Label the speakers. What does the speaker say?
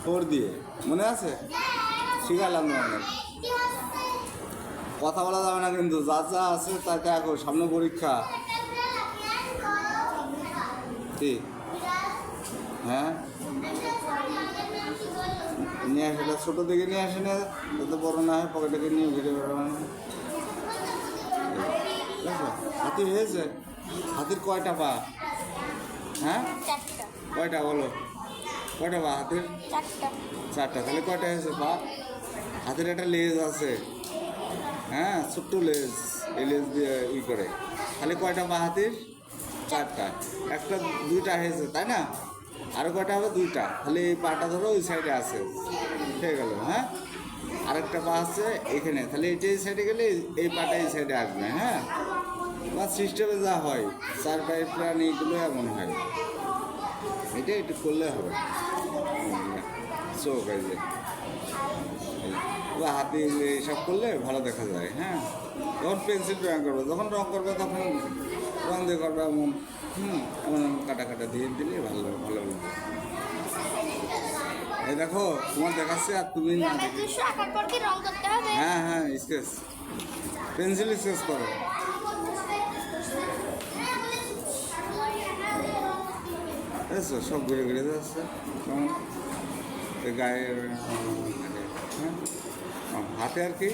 Speaker 1: Four দিয়ে মনে আছে? শিখালাম না অনেক। কথা বলা যাবে না কিন্তু, যা যা আছে তা দেখো, সামনে পরীক্ষা। কি? হ্যাঁ, নিয়ে আসে, ছোটো দিকে নিয়ে আসে না, যত বড় না হয় পকেটে নিয়ে ঘিরে বেড়ানো। হাতি হয়েছে? হাতির কয়টা পা? হ্যাঁ, কয়টা বলো? কয়টা পা হাতির? চারটা। তাহলে কয়টা হয়েছে পা? হাতির একটা লেজ আছে, হ্যাঁ, ছোট্ট লেজ, এই লেজ দিয়ে করে। তাহলে কয়টা পা হাতির? চারটা। একটা দুইটা হয়েছে তাই না? আরও কয়টা হবে? দুইটা। তাহলে এই পাটা ধরো ওই সাইডে আছে, হয়ে গেল। হ্যাঁ, আরেকটা পা আছে এখানে, তাহলে এটা এই সাইডে গেলে এই পাটা এই সাইডে আসবে। হ্যাঁ, বা সিস্টেমে যা হয়, চার পায়ের প্রাণীগুলো এমন হয়। এটা একটু করলে হবে। চোখ এই যে হাতি এইসব করলে ভালো দেখা যায়। হ্যাঁ, যখন পেন্সিল রঙ করবে, যখন রঙ করবে তখন রঙ দিয়ে করবে এমন, এমন কাটা কাটা দিয়ে দিলে ভালো ভালো লাগবে। এই দেখো, তোমার দেখাচ্ছে আর তুমি না দেখি। হ্যাঁ হ্যাঁ, স্কেচ, পেন্সিল স্কেচ করো। বুঝছো, সব ঘুরে ঘুরে যাচ্ছে গায়ের, হ্যাঁ, হাতে আর কি।